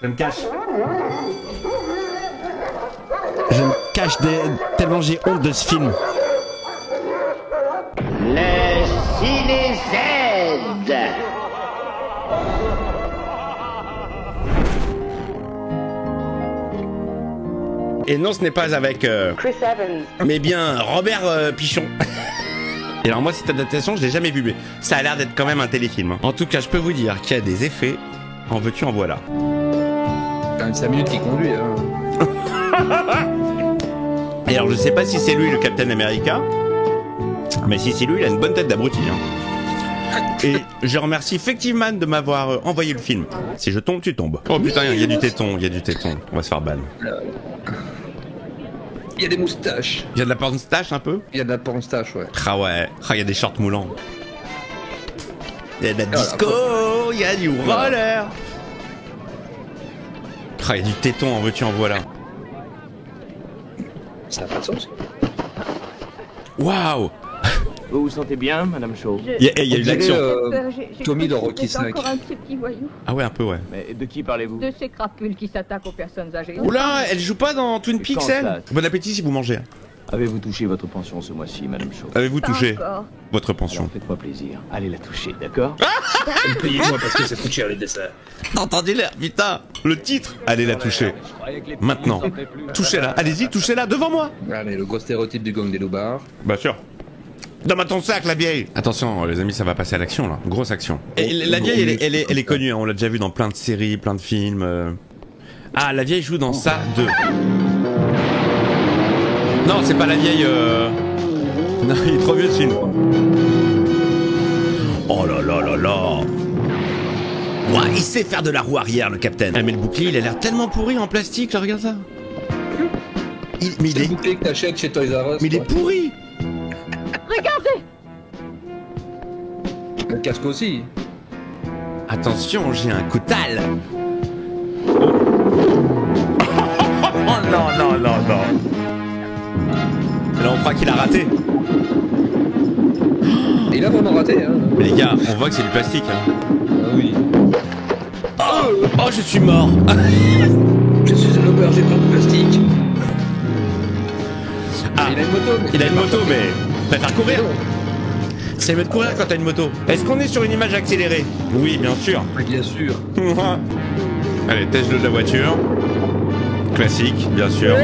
Je me cache. Je me cache tellement j'ai honte de ce film. Le Ciné-Z. Et non, ce n'est pas avec Chris Evans, mais bien Robert Pichon. Et alors moi cette adaptation je l'ai jamais vue, mais ça a l'air d'être quand même un téléfilm. En tout cas je peux vous dire qu'il y a des effets, en veux-tu en voilà. Quand même 5 minutes qu'il conduit. Hein. Et alors je sais pas si c'est lui le Captain America, mais si c'est lui il a une bonne tête d'abruti. Et je remercie effectivement de m'avoir envoyé le film. Si je tombe, tu tombes. Oh putain, il y a du téton, il y a du téton. On va se faire ban. Il y a des moustaches. Il y a de la pornstache un peu. Il y a de la pornstache, ouais. Ah ouais, il y a des shorts moulants. Il y a de la disco, il y a du roller. Il y a du téton, en veux-tu en voilà. Ça n'a pas de sens. Waouh. Vous vous sentez bien, Madame Shaw? Il y a eu de l'action. Tommy dans Rocky Snack. encore un petit voyou. Ah ouais, un peu ouais. Mais de qui parlez-vous? De ces crapules qui s'attaquent aux personnes âgées. Oula, elle joue pas dans Twin Peaks, Quand elle? ça Bon appétit si vous mangez. Avez-vous touché votre pension ce mois-ci, Madame Shaw? Avez-vous touché Encore. votre pension? Alors faites-moi plaisir, allez la toucher, d'accord? Payez-moi parce que ça coûte cher les desserts. Entendez-le, putain. Le titre, allez la toucher. Maintenant. Touchez-la, allez-y, touchez-la devant moi. Allez, le gros stéréotype du gang des loupards. Bien sûr. Donne-moi ton sac, la vieille. Attention, les amis, ça va passer à l'action, là. Grosse action. Et la vieille, elle est connue, hein. On l'a déjà vue dans plein de séries, plein de films. Ah, la vieille joue dans ça 2. Non, c'est pas la vieille... Non, il est trop vieux, ce film. Oh là là là là. Ouah, il sait faire de la roue arrière, le capitaine. Ah, mais le bouclier, il a l'air tellement pourri en plastique, là, regarde ça. Mais il Le est... bouclier que t'achètes chez Toys R Us. Mais il est pourri. Regardez. Le casque aussi. Attention, j'ai un coutal. Oh non, non, non, non. Là, on croit qu'il a raté. Et il a vraiment raté, hein. Mais les gars, on voit que c'est du plastique. Hein. Ah oui. Oh, je suis mort. Je suis un auberge, j'ai plein de plastique. Ah, Il a une moto. il a une moto, mais préfère courir. C'est mieux de courir quand t'as une moto. Est-ce qu'on est sur une image accélérée? Oui, bien sûr. Bien sûr. Allez, test de la voiture. Classique, bien sûr.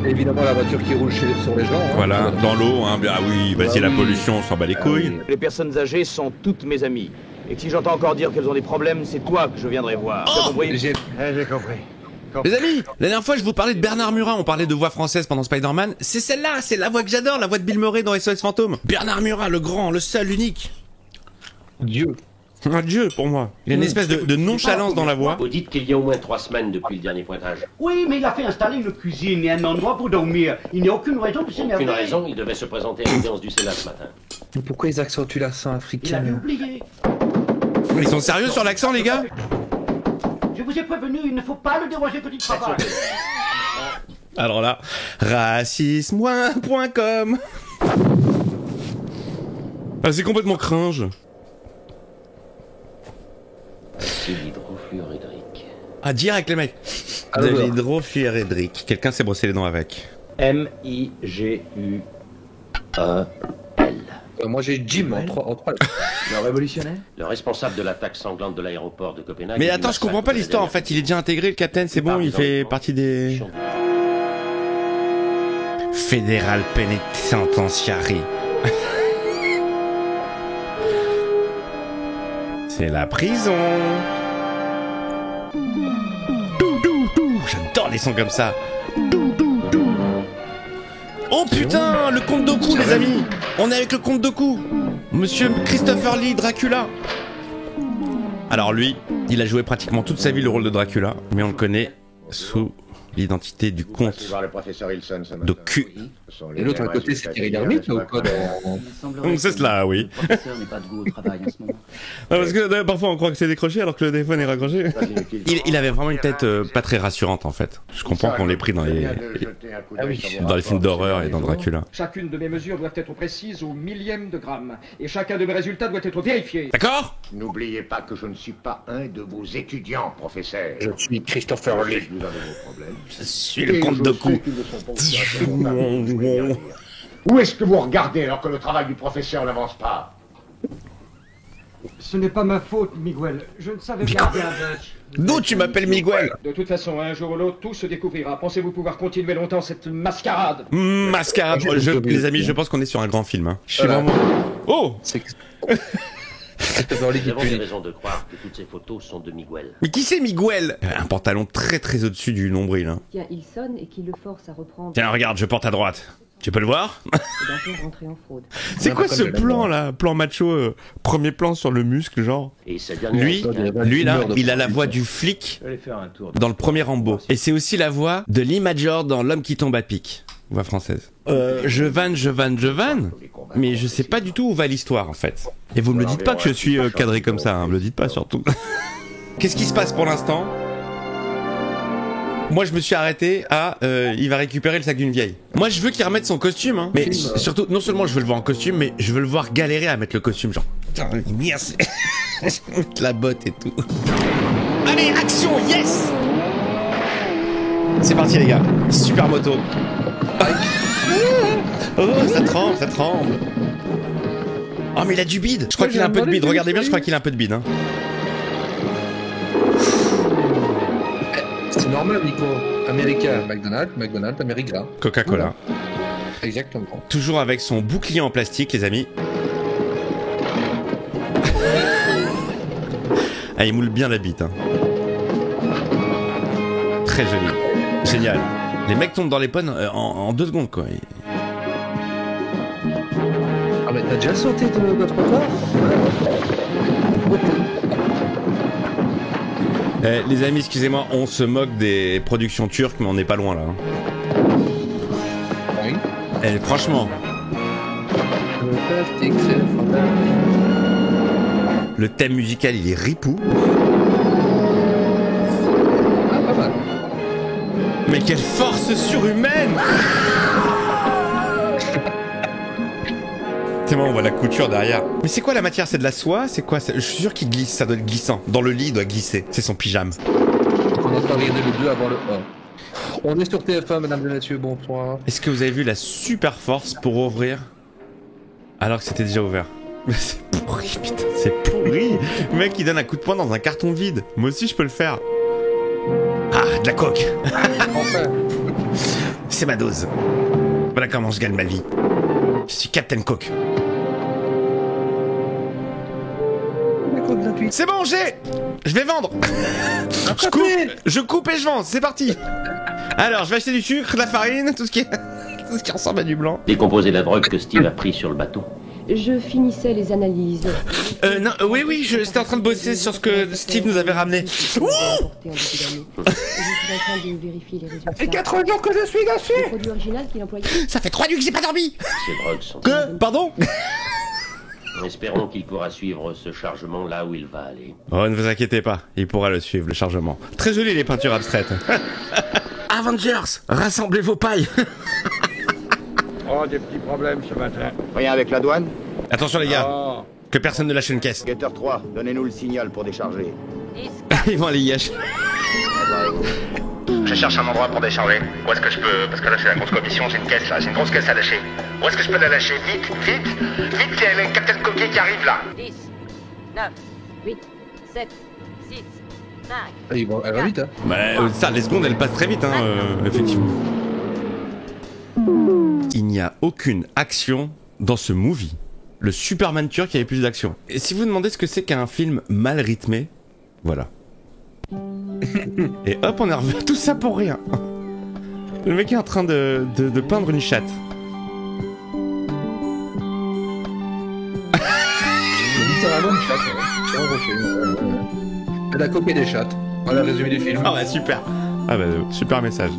Évidemment, la voiture qui roule sur les gens. Hein. Voilà, dans l'eau, hein. Ah oui, bah, c'est la pollution, on s'en bat les couilles. Les personnes âgées sont toutes mes amies. Et que si j'entends encore dire qu'elles ont des problèmes, c'est toi que je viendrai voir. T'as compris? J'ai- J'ai compris. Les amis, la dernière fois je vous parlais de Bernard Murat, on parlait de voix française pendant Spider-Man, c'est celle-là, c'est la voix que j'adore, la voix de Bill Murray dans SOS Fantôme. Bernard Murat, le grand, le seul, l'unique. Dieu. Un dieu pour moi. Il a une espèce de nonchalance dans la voix. Vous dites qu'il y a au moins 3 semaines depuis le dernier pointage. Oui, mais il a fait installer une cuisine et un endroit pour dormir. Il n'y a aucune raison de s'énerver. Aucune raison, il devait se présenter à l'audience du Sénat ce matin. Mais pourquoi ils accentuent l'accent Il africain? avait oublié. Ils sont sérieux sur l'accent les gars? Je vous ai prévenu, il ne faut pas le déranger, petit papa. Alors là, racisme.com. Ah, c'est complètement cringe. C'est l'hydrofluorédrique. Ah, direct les mecs. De Alors. l'hydrofluorédrique. Quelqu'un s'est brossé les dents avec. M-I-G-U-E-L. Moi j'ai Jim en 3. Le révolutionnaire? Le responsable de l'attaque sanglante de l'aéroport de Copenhague. Mais et du attends, je comprends massacre pas de la l'histoire en dernière fait, il est déjà intégré le capitaine, c'est bon, il fait partie des... Fédéral Penitentiary. C'est la prison. J'adore les sons comme ça. Oh putain, le comte Doku les amis. On est avec le comte Doku. Monsieur Christopher Lee Dracula. Alors lui, il a joué pratiquement toute sa vie le rôle de Dracula, mais on le connaît sous l'identité du Vous passez comte voir le professeur Hilson ce matin. de cul. Ce sont les Et l'autre à mêmes côté, c'est résultats Thierry qu'hier, Lhermitte, ou n'est-ce quoi pas C'est cela, oui. Le professeur n'est pas de goût au travail en ce moment. Parce que parfois on croit que c'est décroché alors que le téléphone est raccroché. Pas inutile. Il avait vraiment une tête pas très rassurante en fait. Je comprends qu'on l'ait pris dans les dans les films d'horreur et dans Dracula. Chacune de mes mesures doit être précise au millième de gramme. Et chacun de mes résultats doit être vérifié. D'accord? N'oubliez pas que je ne suis pas un de vos étudiants, professeur. Je suis Christopher Je sais Lee. que vous avez vos problèmes. Je suis le comte de cou. Où est-ce que vous regardez alors que le travail du professeur n'avance pas? Ce n'est pas ma faute, Miguel. Je ne savais pas bien. D'où tu m'appelles Miguel? De toute façon, un jour ou l'autre, tout se découvrira. Pensez-vous pouvoir continuer longtemps cette mascarade? Mascarade. Les amis, je pense qu'on est sur un grand film. Hein. Je suis Voilà. vraiment. Oh! C'est Christopher Lee Nous qui avons des punit. raisons de croire que toutes ces photos sont de Miguel. Mais qui c'est Miguel? Un pantalon très très au-dessus du nombril. Hein. Tiens, il sonne et qui le force à reprendre Tiens, regarde, je porte à droite. Tu peux le voir? et d'en faire rentrer en fraude. C'est quoi ce comme de la plan mort. là? Plan macho, premier plan sur le muscle, genre. Et cette dernière Lui, escale- lui là, Tumeur de il a la profil. voix du flic Je vais aller faire un tour. dans le premier Rambo. Et c'est aussi la voix de Lee Major dans L'homme qui tombe à pic. Voix française. Je vanne, mais je sais pas du tout où va l'histoire en fait. Et vous me le dites pas que je suis cadré comme ça, hein, me le dites pas surtout. Qu'est-ce qui se passe pour l'instant? Moi je me suis arrêté à il va récupérer le sac d'une vieille. Moi je veux qu'il remette son costume, hein. Mais surtout, non seulement je veux le voir en costume, mais je veux le voir galérer à mettre le costume, genre. Putain, merci. La botte et tout. Allez, action, yes! C'est parti les gars, super moto. Oh, ça tremble, ça tremble. Oh mais il a du bide. Je crois qu'il a un peu de bide. Regardez bien, je crois qu'il a un peu de bide. Hein. C'est normal, Nico. America, McDonald's, America. Coca-Cola. Exactement. Toujours avec son bouclier en plastique, les amis. Ah, il moule bien la bite. Hein. Très joli. Génial. Les mecs tombent dans les pommes en 2 secondes, quoi. Ah mais t'as déjà sauté notre part? Les amis, excusez-moi, on se moque des productions turques, mais on n'est pas loin là. Hein. Oui. Franchement, Le plastique, c'est fantastique. le thème musical, il est ripou. Ah, pas mal. Mais quelle force surhumaine! C'est bon, on voit la couture derrière. Mais c'est quoi la matière? C'est de la soie? C'est quoi? Je suis sûr qu'il glisse, ça doit être glissant. Dans le lit, il doit glisser. C'est son pyjama. On a travaillé les deux avant le 1. On est sur TF1, mesdames et messieurs, bonsoir. Est-ce que vous avez vu la super force pour ouvrir alors que c'était déjà ouvert? Mais c'est pourri, putain, c'est pourri. Le mec, il donne un coup de poing dans un carton vide. Moi aussi, je peux le faire. Ah, de la coke. Enfin, C'est ma dose. Voilà comment je gagne ma vie. Je suis Captain Coke. la côte gratuite. C'est bon, je vais vendre. Je coupe et je vends. C'est parti. Alors, je vais acheter du sucre, de la farine, tout ce qui ressemble à du blanc. Décomposer la drogue que Steve a pris sur le bateau. Je finissais les analyses. Non, oui, j'étais en train de bosser sur ce que Steve nous avait ramené. Je suis en train de vérifier les résultats. Ça fait 4 jours que je suis dessus. Le produit original qu'il employait. Ça fait 3 nuits que j'ai pas dormi. Ces drogues sont... Que? Pardon? Espérons qu'il pourra suivre ce chargement là où il va aller. Oh, ne vous inquiétez pas, il pourra le suivre, le chargement. Très joli les peintures abstraites. Avengers, rassemblez vos pailles. Oh, des petits problèmes ce matin. Rien avec la douane? Attention les gars, Oh. que personne ne lâche une caisse. Getter 3, donnez-nous le signal pour décharger. Ils vont aller yesh. Je cherche un endroit pour décharger. Où est-ce que je peux... Parce que là c'est la grosse commission, j'ai une caisse là, j'ai une grosse caisse à lâcher. Où est-ce que je peux la lâcher? Vite, vite, vite, il y a le Captain Coquet qui arrive là. 10, 9, 8, 7, 6, 5. Ah, elle va vite, hein. Bah, ça, les secondes elles passent très vite, hein, effectivement. Il n'y a aucune action dans ce movie. Le Superman turc, il y avait plus d'action. Et si vous demandez ce que c'est qu'un film mal rythmé, voilà. Et hop, on est revenu. Tout ça pour rien. Le mec est en train de peindre une chatte. Littéralement une chatte, ouais. Elle a copié des chattes. Voilà le résumé du film. Ah ouais, super. Ah bah, super message.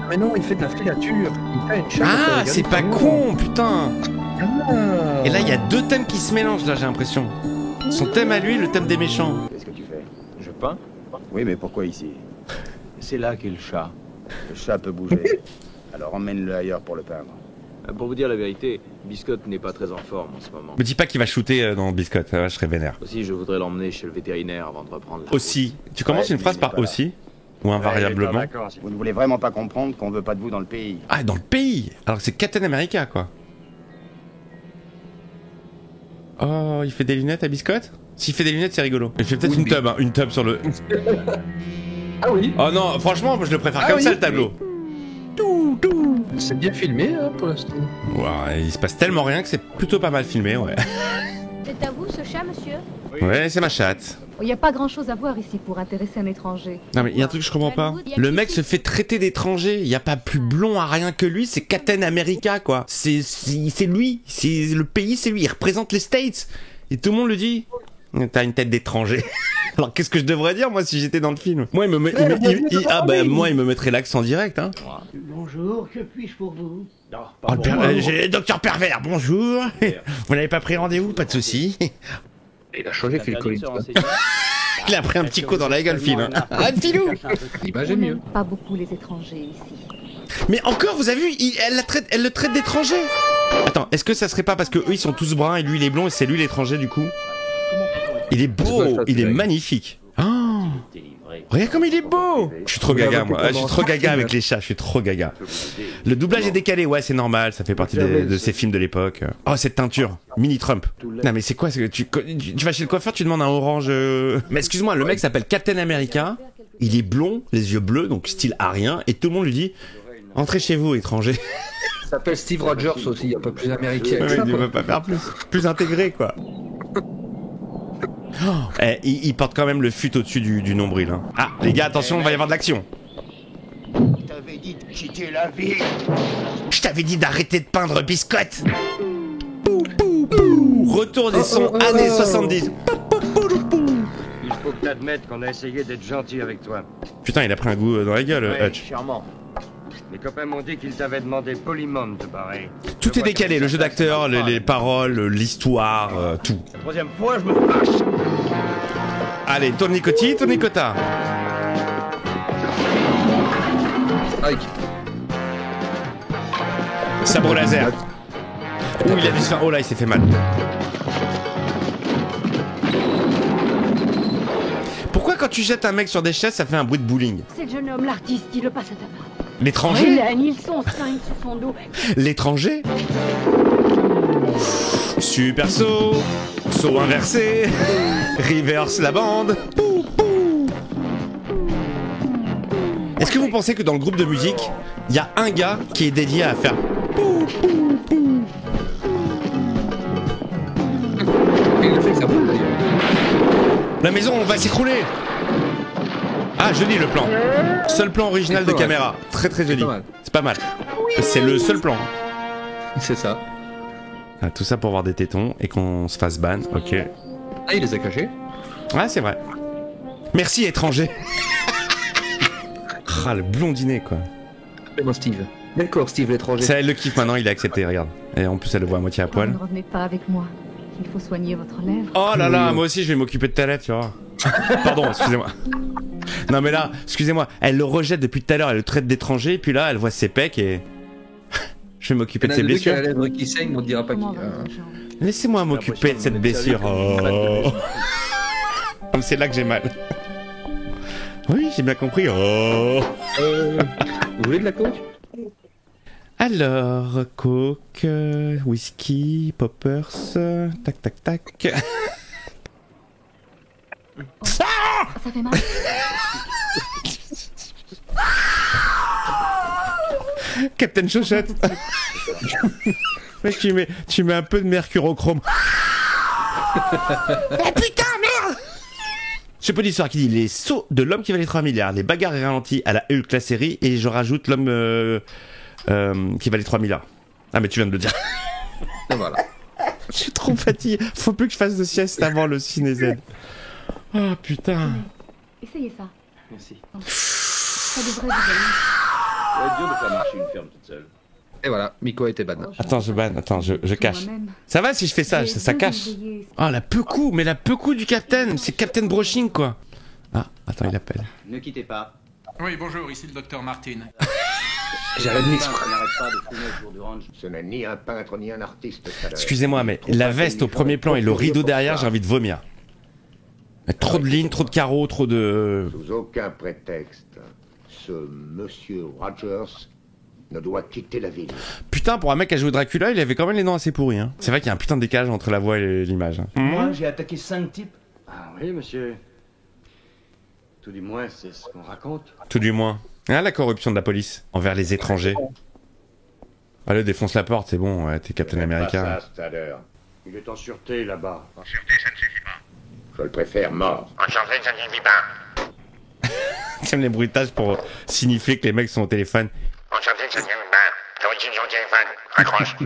Mais non, il fait de la filature. Il fait une chaîne. Ah, c'est pas con, putain. Ah. Et là, il y a deux thèmes qui se mélangent, là, j'ai l'impression. Son thème à lui, le thème des méchants. Qu'est-ce que tu fais? Je peins? Oui, mais pourquoi ici? C'est là qu'est le chat. Le chat peut bouger. Alors emmène-le ailleurs pour le peindre. Pour vous dire la vérité, Biscotte n'est pas très en forme en ce moment. Me dis pas qu'il va shooter dans Biscotte, je serais vénère. Aussi, je voudrais l'emmener chez le vétérinaire avant de reprendre la Aussi. Tu commences une phrase par aussi? Ou invariablement? Vous ne voulez vraiment pas comprendre qu'on veut pas de vous dans le pays. Ah, dans le pays. Alors que c'est Captain America, quoi. Oh, il fait des lunettes à Biscotte? S'il fait des lunettes, c'est rigolo. Il fait peut-être une tub sur le... Ah oui. Oh non, franchement, je le préfère comme ça, le tableau. C'est bien filmé, hein, pour l'instant. Ouais, il se passe tellement rien que c'est plutôt pas mal filmé, ouais. C'est à vous ce chat, monsieur? Ouais, c'est ma chatte. Il n'y a pas grand-chose à voir ici pour intéresser un étranger. Non mais il y a un truc que je comprends pas. Le mec se fait traiter d'étranger. Il y a pas plus blond à rien que lui. C'est Captain America, quoi. C'est lui. C'est le pays, c'est lui. Il représente les States. Et tout le monde le dit. T'as une tête d'étranger. Alors qu'est-ce que je devrais dire moi si j'étais dans le film? Moi il me mettrait l'accent direct, hein. Bonjour, que puis-je pour vous? Oh, docteur pervers, bonjour. Vous n'avez pas pris rendez-vous, pas de souci. Il a changé Phil Collins. Il a pris un petit coup dans la gueule, Phil. Hein. Ah, Philou. L'image est mieux. Pas beaucoup les étrangers ici. Mais encore, vous avez vu, elle le traite d'étranger. Attends, est-ce que ça serait pas parce que eux ils sont tous bruns et lui il est blond et c'est lui l'étranger du coup? Il est beau, il est magnifique. Oh, regarde comme il est beau. Je suis trop gaga moi, je suis trop gaga avec les chats, je suis trop gaga. Le doublage est décalé, ouais c'est normal, ça fait partie de ces films de l'époque. Oh cette teinture, mini Trump. Non mais c'est quoi, tu vas chez le coiffeur, tu demandes un orange... Mais excuse-moi, le mec s'appelle Captain America, il est blond, les yeux bleus, donc style arien, et tout le monde lui dit « Entrez chez vous, étranger ». Il s'appelle Steve Rogers aussi, un peu plus américain. Ouais, il ne veut pas faire plus intégré quoi. Oh, il porte quand même le fut au-dessus du nombril. Hein. Ah, les gars, attention, on va y avoir de l'action. Je t'avais dit de quitter la ville. Je t'avais dit d'arrêter de peindre Biscotte. Pou, pou, pou. Retour des sons années 70. Il faut que t'admettes qu'on a essayé d'être gentil avec toi. Putain, il a pris un goût dans la gueule, Hutch. Charmant. Mes copains m'ont dit qu'ils t'avaient demandé poliment de te barrer. Tout est décalé, le jeu d'acteur, les paroles, l'histoire, tout. La troisième fois, je me fâche. Allez, tournicoti, tournicota. Sabre laser. Ouh, il a dû se faire... Oh là, il s'est fait mal. Pourquoi quand tu jettes un mec sur des chaises, ça fait un bruit de bowling? C'est le jeune homme, l'artiste, il le passe à ta main. L'étranger? Hélène, ils sont 5 sur son dos. L'étranger? Super saut, saut inversé, reverse la bande. Pou, pou. Est-ce que vous pensez que dans le groupe de musique, il y a un gars qui est dédié à faire pou, pou, pou. Il a fait que ça boule d'ailleurs. La maison va s'écrouler. Ah, joli le plan. Seul plan original de caméra. Très très joli. C'est pas mal. C'est le seul plan. C'est ça. Ah, tout ça pour voir des tétons et qu'on se fasse ban. Ok. Ah, il les a cachés. Ouais, c'est vrai. Merci étranger. Ah, le blondinet quoi. Appelle-moi Steve. D'accord, Steve l'étranger. Ça, elle le kiffe maintenant, il a accepté, regarde. Et en plus, elle le voit à moitié à poil. Ne revenez pas avec moi. Il faut soigner votre lèvre. Oh là là, moi aussi je vais m'occuper de ta lèvre, tu vois. Pardon, excusez-moi. Non mais là, excusez-moi, elle le rejette depuis tout à l'heure, elle le traite d'étranger, et puis là, elle voit ses pecs et... Je vais m'occuper de ses blessures. La lèvre qui saigne, on ne dira pas qui. Laissez-moi m'occuper de cette blessure. Oh. C'est là que j'ai mal. Oui, j'ai bien compris. Oh. Vous voulez de la coke? Alors, coke, whisky, poppers, tac tac tac. Ça fait mal. Captain Chauchette. Mec, tu mets un peu de mercurochrome. Oh putain, merde. Je sais pas d'histoire qui dit les sauts de l'homme qui valait 3 milliards, les bagarres et ralentis à la Hulk la série, et je rajoute l'homme qui valait 3 milliards. Ah mais tu viens de le dire. Et voilà. Je suis trop fatigué. Faut plus que je fasse de sieste avant le ciné Z. Oh putain. Essayez ça. Merci. Ça devrait vous aller. Ça va être dur de faire marcher une ferme toute seule. Et voilà, Miko a été ban. Attends, je cache. Ça va si je fais ça, ça cache. Oh, la peu-coup, mais la peu-coup du Captain, c'est Captain Broching, quoi. Ah, attends, il appelle. Ne quittez pas. Oui, bonjour, ici le docteur Martin. J'arrête N'arrête pas de fumer autour du ranch. Ce n'est ni un peintre ni un artiste. Excusez-moi, mais la veste au premier plan et le rideau derrière, j'ai envie de vomir. Trop de lignes, trop de carreaux, trop de... Sous aucun prétexte, ce monsieur Rogers ne doit quitter la ville. Putain, pour un mec qui a joué Dracula, il avait quand même les dents assez pourries. Hein. C'est vrai qu'il y a un putain de décalage entre la voix et l'image. Hein. Moi, j'ai attaqué 5 types. Ah oui, monsieur. Tout du moins, c'est ce qu'on raconte. Tout du moins. Ah, la corruption de la police envers les étrangers. Allez, défonce la porte, c'est bon, ouais, t'es Captain America. Il est en sûreté là-bas. En sûreté, ça ne suffit pas. Je le préfère mort. En sûreté, ça ne suffit pas. J'aime les bruitages pour signifier que les mecs sont au téléphone. En sûreté, ça ne suffit pas. T'origines son téléphone. Raccroche.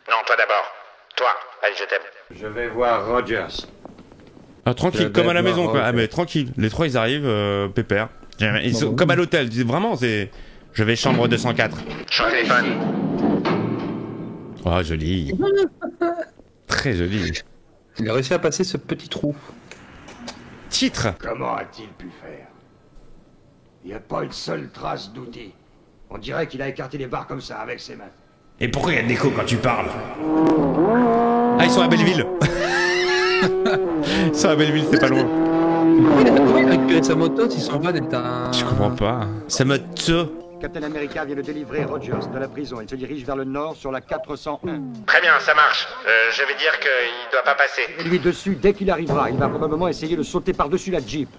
Non, toi d'abord. Toi. Allez, je t'aime. Je vais voir Rogers. Ah, tranquille, comme à la maison, quoi. Ah, mais tranquille. Les trois, ils arrivent, pépère. Ils sont comme à l'hôtel. Vraiment, c'est... Je vais chambre 204. Sur le téléphone. Oh, joli. Très joli. Il a réussi à passer ce petit trou. Titre. Comment a-t-il pu faire? Il n'y a pas une seule trace d'outil. On dirait qu'il a écarté les barres comme ça, avec ses mains. Et pourquoi il y a de l'écho quand tu parles? Ah, ils sont à Belleville. Ils sont à Belleville, c'est pas loin. Comment il a récupéré sa moto s'ils sont pas des tas? Je comprends pas. Sa moto. Captain America vient de délivrer Rogers de la prison. Il se dirige vers le nord sur la 401. Très bien, ça marche. Je vais dire qu'il doit pas passer. Et lui dessus, dès qu'il arrivera, il va probablement essayer de sauter par-dessus la Jeep.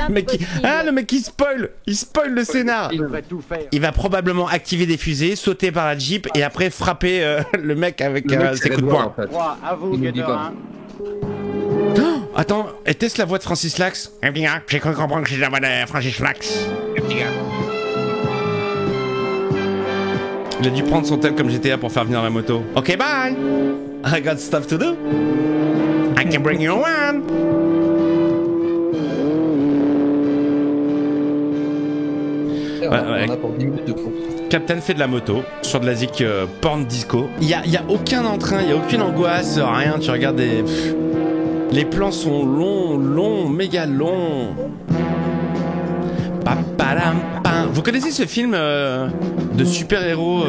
Le mec qui spoil. Il spoil le scénar. Il devrait tout faire. Il va probablement activer des fusées, sauter par la Jeep et après frapper le mec avec ses coups de poing. En fait. À vous, Il nous dit Guédard. Attends, était-ce la voix de Francis Lax? Eh bien, j'ai cru comprendre que c'est la voix de Francis Lax. Il a dû prendre son tel comme GTA pour faire venir la moto. Ok, bye. I got stuff to do. I can bring you one. On a pour 10 minutes de course. Captain fait de la moto sur de la zik porn disco. Il y a aucun entrain, il y a aucune angoisse, rien. Tu regardes des... Pff, les plans sont longs, méga longs. Vous connaissez ce film de super-héros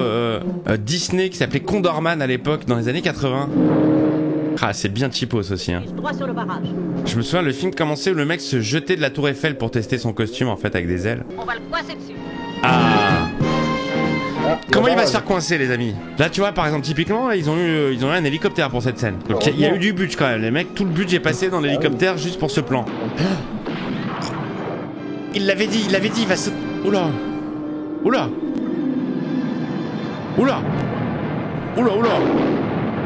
Disney qui s'appelait Condorman à l'époque, dans les années 80? Ah, c'est bien cheapos aussi. Hein. Droit sur le barrage. Je me souviens, le film commençait où le mec se jetait de la tour Eiffel pour tester son costume en fait avec des ailes. On va le coincer dessus. Ah. Comment il va se faire coincer, les amis? Là, tu vois, par exemple, typiquement, ils ont eu un hélicoptère pour cette scène. Donc il y a eu du budget quand même. Les mecs, tout le budget est passé dans l'hélicoptère juste pour ce plan. Il l'avait dit, il va se... Oula.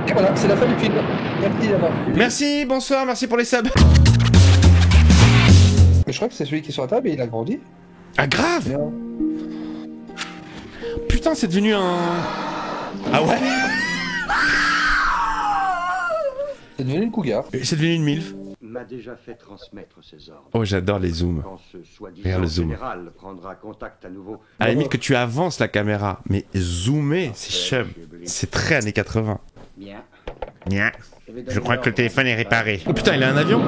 Et voilà, c'est la fin du film. Merci d'avoir. Merci, bonsoir, merci pour les subs. Mais je crois que c'est celui qui est sur la table et il a grandi. Ah, grave. Putain, c'est devenu un... Ah ouais. C'est devenu une cougar. C'est devenu une MILF. M'a déjà fait transmettre ses ordres. Oh, j'adore les zooms. Quand ce soi-disant Regarde le zoom. général prendra contact à nouveau. À la limite que tu avances la caméra, mais zoomer, c'est chum. C'est très années 80. Bien. Je crois que le téléphone est réparé. Oh putain, il a un avion?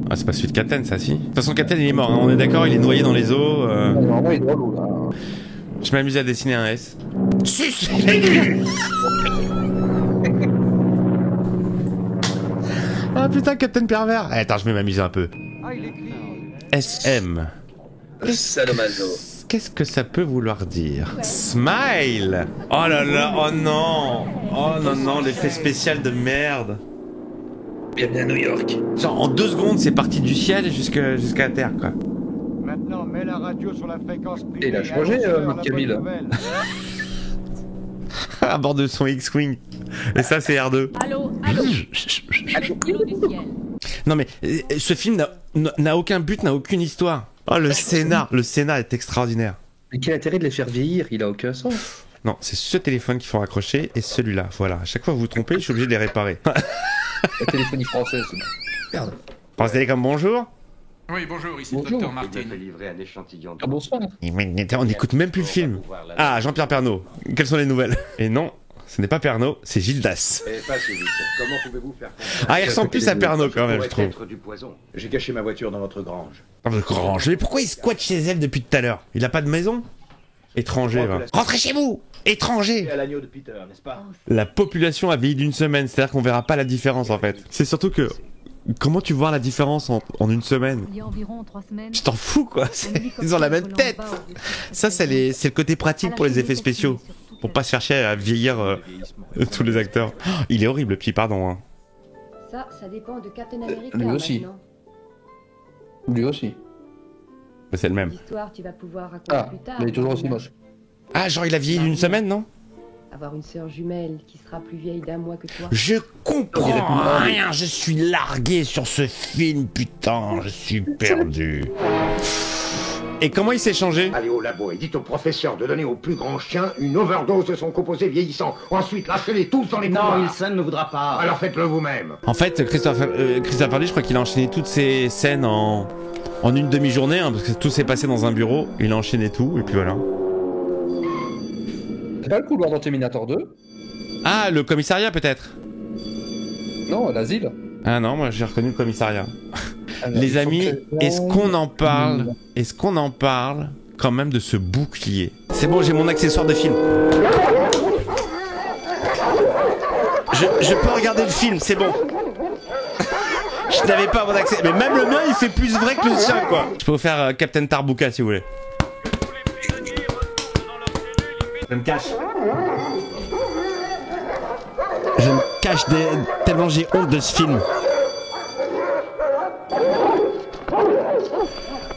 Ah, c'est pas celui de Captain, ça, si. De toute façon, Captain, il est mort, hein, on est d'accord, il est noyé dans les eaux. Normalement, il est drôle, là. Je m'amuse à dessiner un S. Sus. Ah putain, Captain pervers. Attends, je vais m'amuser un peu. SM. Sadomaso. Qu'est-ce que ça peut vouloir dire? Smile. Oh là là, oh non, l'effet spécial de merde. Bienvenue à New York. Genre en 2 secondes, c'est parti du ciel jusqu'à la terre, quoi. Maintenant, mets la radio sur la fréquence privée. Et il a changé, Camille. À bord de son X-Wing. Et ça, c'est R2. Allô. Le stylo du ciel. Non mais, ce film n'a aucun but, n'a aucune histoire. Oh, le scénar est extraordinaire. Mais quel intérêt de les faire vieillir? Il a aucun sens. Non, c'est ce téléphone qu'il faut raccrocher et celui-là. Voilà, à chaque fois que vous vous trompez, je suis obligé de les réparer. La téléphonie française. Merde. France Télécom, bonjour. Oui, bonjour, ici le docteur Martin. Il m'a fait livrer un échantillon de... Ah, bonsoir. On n'écoute même plus le film. Ah, Jean-Pierre Pernaut. Quelles sont les nouvelles? Et non, ce n'est pas Pernaut, c'est Gildas. Eh, pas si vite. Comment pouvez-vous faire confiance? Ah, il ressemble plus à Pernaut quand même, je trouve. Être du poison. J'ai caché ma voiture dans votre grange. Dans votre grange. Mais pourquoi il squatte chez elle depuis tout à l'heure? Il a pas de maison? Étranger, va. Rentrez chez vous! Étranger! À l'agneau de Peter, n'est-ce pas? La population a vieilli d'une semaine, c'est-à-dire qu'on verra pas la différence en fait. C'est surtout que... Comment tu vois la différence en une semaine? Il y a environ 3 semaines. Tu t'en fous quoi, ils ont la même tête. Ça c'est le côté pratique pour les effets spéciaux. Pour pas se faire chier à vieillir tous les acteurs. Oh, il est horrible le petit, pardon. Hein. Ça dépend de Captain America. Lui aussi. Maintenant. Lui aussi. C'est le même. L'histoire, tu vas pouvoir raconter plus tard. Mais il est toujours aussi moche. Ah, genre il a vieilli d'une semaine, non? Avoir une sœur jumelle qui sera plus vieille d'un mois que toi. Je comprends rien, je suis largué sur ce film, putain, je suis perdu. Et comment il s'est changé? Allez au labo et dites au professeur de donner au plus grand chien une overdose de son composé vieillissant. Ensuite, lâchez-les tous dans les couloirs. Non, Wilson ne voudra pas. Alors faites-le vous-même. En fait, Christopher Lee, je crois qu'il a enchaîné toutes ces scènes en une demi-journée, hein, parce que tout s'est passé dans un bureau, il a enchaîné tout, et puis voilà. C'est pas le couloir dans Terminator 2? Ah, le commissariat peut-être? Non, l'asile. Ah non, moi j'ai reconnu le commissariat. Les amis, est-ce qu'on en parle? Est-ce qu'on en parle quand même de ce bouclier? C'est bon, j'ai mon accessoire de film. Je peux regarder le film, c'est bon. Je n'avais pas mon accès. Mais même le mien, il fait plus vrai que le sien, quoi. Je peux vous faire Captain Tarbuka si vous voulez. Je me cache. Je me cache tellement j'ai honte de ce film.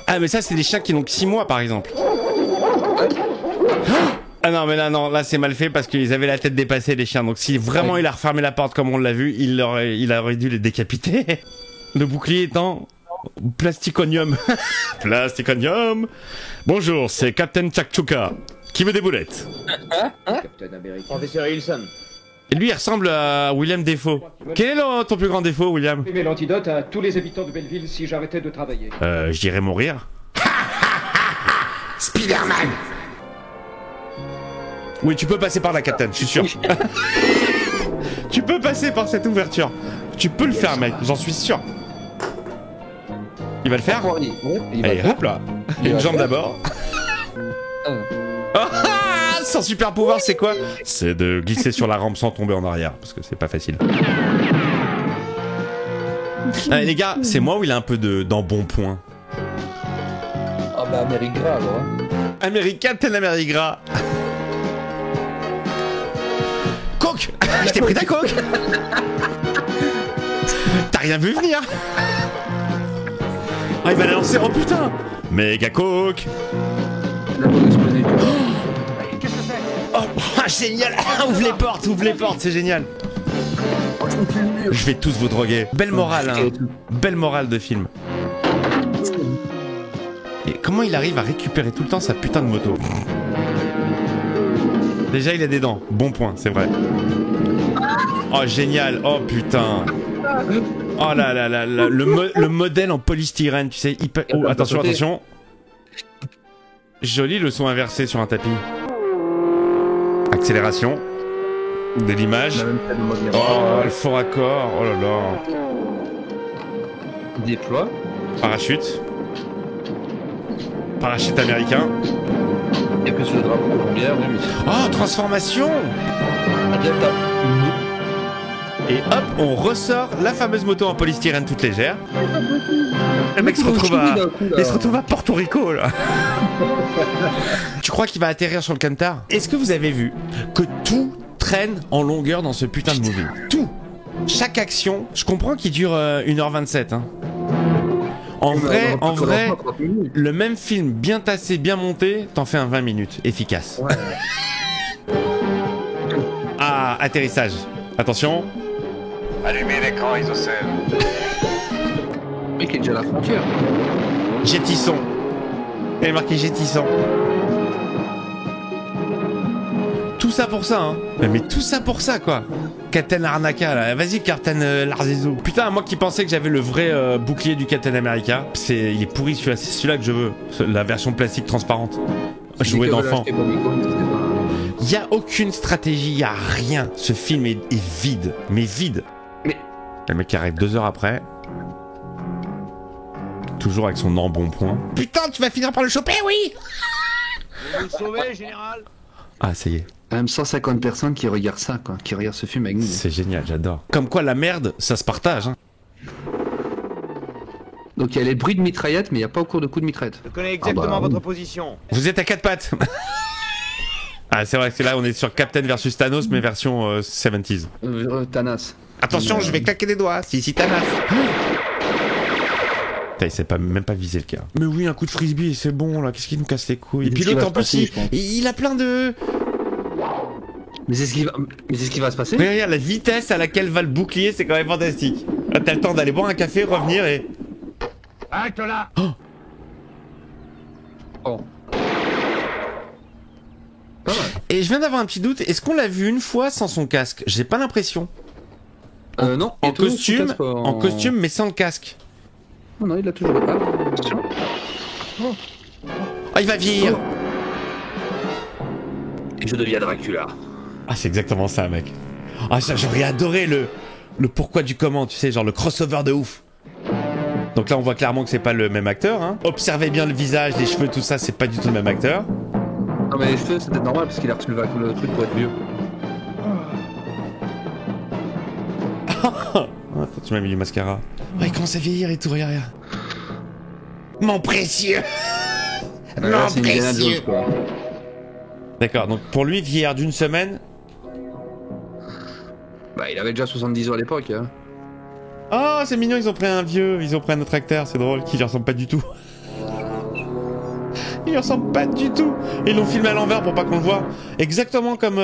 Ah mais ça c'est des chiens qui n'ont que 6 mois par exemple. Ah non mais là non, là c'est mal fait parce qu'ils avaient la tête dépassée les chiens. Donc si vraiment il a refermé la porte comme on l'a vu, il aurait dû les décapiter. Le bouclier étant plasticonium. Plasticonium. Bonjour, c'est Captain Chakchuka. Qui veut des boulettes? Captain America. Professeur Wilson. Et lui il ressemble à William Defoe. Quel est ton plus grand défaut, William? Mais l'antidote à tous les habitants de Belleville si j'arrêtais de travailler. Je dirais mourir. Spider-Man. Oui, tu peux passer par la Captain, je suis sûr. Tu peux passer par cette ouverture. Tu peux le faire, mec, j'en suis sûr. Il va le faire? Allez, hop là. Une jambe d'abord. Son super pouvoir, c'est quoi? C'est de glisser sur la rampe sans tomber en arrière, parce que c'est pas facile. Allez, les gars, c'est moi ou il a un peu d'embonpoint? Ah bah America alors. America, Captain America. Coke. Je t'ai pris ta coke. T'as rien vu venir? Ah, il va la lancer, oh putain. Méga coke. Oh, génial. Ouvre les portes, c'est génial. Je vais tous vous droguer. Belle morale, hein. Belle morale de film. Et comment il arrive à récupérer tout le temps sa putain de moto? Déjà, il a des dents. Bon point, c'est vrai. Oh, génial. Oh, putain. Oh là là là là. Le modèle en polystyrène, tu sais. Hyper... Oh, attention, attention. Joli le son inversé sur un tapis. Accélération de l'image. Oh, le fort raccord. Oh là là. Déploie. Parachute. Parachute américain. Et plus le drapeau colombien, oui. Oh, transformation. Et hop, on ressort la fameuse moto en polystyrène toute légère. Le mec se retrouve à Porto Rico, là. Tu crois qu'il va atterrir sur le Cantar? Est-ce que vous avez vu que tout traîne en longueur dans ce putain de movie? Tout. Chaque action, je comprends qu'il dure 1h27, hein. En vrai, le même film bien tassé, bien monté, t'en fais un 20 minutes, efficace. Ouais. Ah, atterrissage. Attention. Allumez l'écran isocèle. Mais qui est déjà à la frontière. Jetisson. Il est marqué Jetisson. Tout ça pour ça, hein. Mais tout ça pour ça, quoi. Captain Arnaca, là. Vas-y, Captain Larzizou. Putain, moi qui pensais que j'avais le vrai bouclier du Captain America, il est pourri celui-là, c'est celui-là que je veux. La version plastique transparente. Jouet d'enfant. Il y a aucune stratégie, il y a rien. Ce film est vide, mais vide. Mais le mec qui arrive 2 heures après. Toujours avec son embonpoint. Putain, tu vas finir par le choper, oui. Vous le sauvez, général? Ah, ça y est. Quand même 150 personnes qui regardent ça, quoi. Qui regardent ce film avec nous. C'est génial, j'adore. Comme quoi, la merde, ça se partage, hein. Donc il y a les bruits de mitraillette, mais il n'y a pas au cours de coups de mitraillette. Je connais exactement votre position. Vous êtes à 4 pattes. Ah, c'est vrai que là, on est sur Captain versus Thanos, mais version 70s. Thanos. Attention, je vais claquer des doigts. Si Thanos. Putain, il sait même pas viser le gars. Mais oui, un coup de frisbee, c'est bon, là. Qu'est-ce qu'il nous casse les couilles? Et puis l'autre, en plus, il a plein de... Mais c'est ce qui va se passer. Mais regarde, la vitesse à laquelle va le bouclier, c'est quand même fantastique. Là, t'as le temps d'aller boire un café, revenir et... Halte là. Oh. Et je viens d'avoir un petit doute, est-ce qu'on l'a vu une fois sans son casque? J'ai pas l'impression. Non. En costume, mais sans le casque. Non, il l'a toujours pas. Ah, il va vieillir. Et je deviens Dracula. Ah, c'est exactement ça, mec. Ah, j'aurais adoré le pourquoi du comment, tu sais, genre le crossover de ouf. Donc là, on voit clairement que c'est pas le même acteur, hein. Observez bien le visage, les cheveux, tout ça, c'est pas du tout le même acteur. Non, mais les cheveux, c'était normal parce qu'il a reçu le truc pour être vieux. Ah, tu m'as mis du mascara. Ouais, il commence à vieillir et tout, regarde. Mon précieux. Mon précieux. D'accord, donc pour lui, vieillir d'une semaine. Bah, il avait déjà 70 ans à l'époque, hein. Oh, c'est mignon, ils ont pris un vieux, ils ont pris un autre acteur, c'est drôle, qui lui ressemble pas du tout. Il lui ressemble pas du tout. Et ils l'ont filmé à l'envers pour pas qu'on le voit. Exactement comme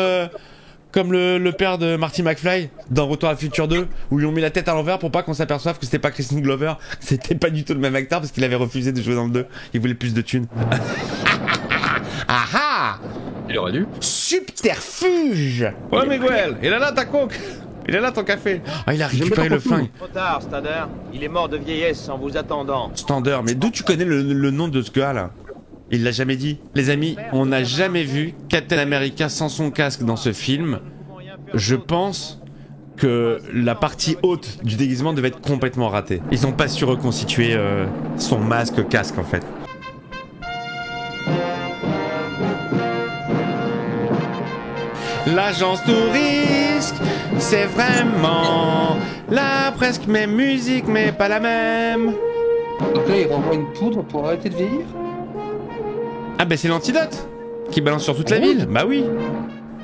le père de Marty McFly dans Retour à la Future 2, où ils ont mis la tête à l'envers pour pas qu'on s'aperçoive que c'était pas Kristen Glover, c'était pas du tout le même acteur parce qu'il avait refusé de jouer dans le 2. Il voulait plus de thunes. Ah ah! Il aurait dû. Subterfuge! Ouais, Miguel, il est là ta coke! Il est là ton café! Ah, il a récupéré le flingue. Trop tard, Stander. Il est mort de vieillesse en vous attendant. Stander, mais d'où tu connais le nom de ce gars là? Il l'a jamais dit. Les amis, on n'a jamais vu Captain America sans son casque dans ce film. Je pense que la partie haute du déguisement devait être complètement ratée. Ils n'ont pas su reconstituer son masque casque en fait. L'agence Tourisque, c'est vraiment la presque même musique mais pas la même. Donc là il renvoie une poudre pour arrêter de vieillir? Ah bah c'est l'antidote qui balance sur toute la ville. Bah oui.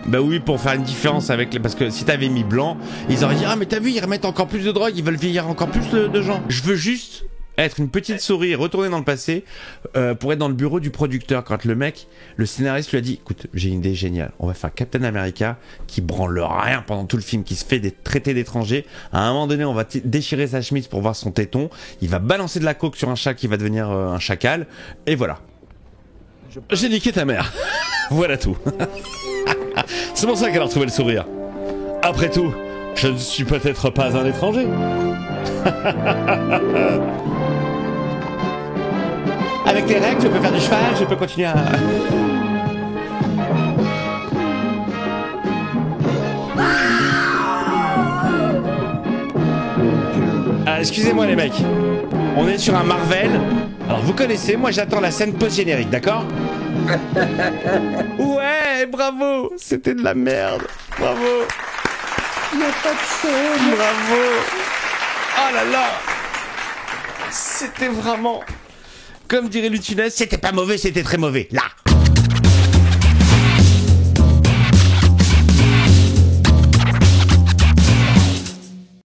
Bah oui, pour faire une différence avec les... Parce que si t'avais mis blanc, ils auraient dit ah mais t'as vu, ils remettent encore plus de drogue, ils veulent vieillir encore plus de gens. Je veux juste être une petite souris, retourner dans le passé pour être dans le bureau du producteur quand le mec, le scénariste lui a dit écoute, j'ai une idée géniale, on va faire Captain America qui branle rien pendant tout le film, qui se fait des traités d'étrangers. À un moment donné, on va déchirer sa chemise pour voir son téton, il va balancer de la coke sur un chat qui va devenir un chacal, et voilà. J'ai niqué ta mère. Voilà tout. C'est pour ça qu'elle a retrouvé le sourire. Après tout, je ne suis peut-être pas un étranger. Avec les règles, je peux faire du cheval, je peux continuer à... excusez-moi les mecs. On est sur un Marvel. Alors vous connaissez, moi j'attends la scène post-générique, d'accord? Ouais, bravo. C'était de la merde. Bravo. Il n'y a pas de scène. Bravo. Oh là là. C'était vraiment... Comme dirait Lutunès, c'était pas mauvais, c'était très mauvais. Là.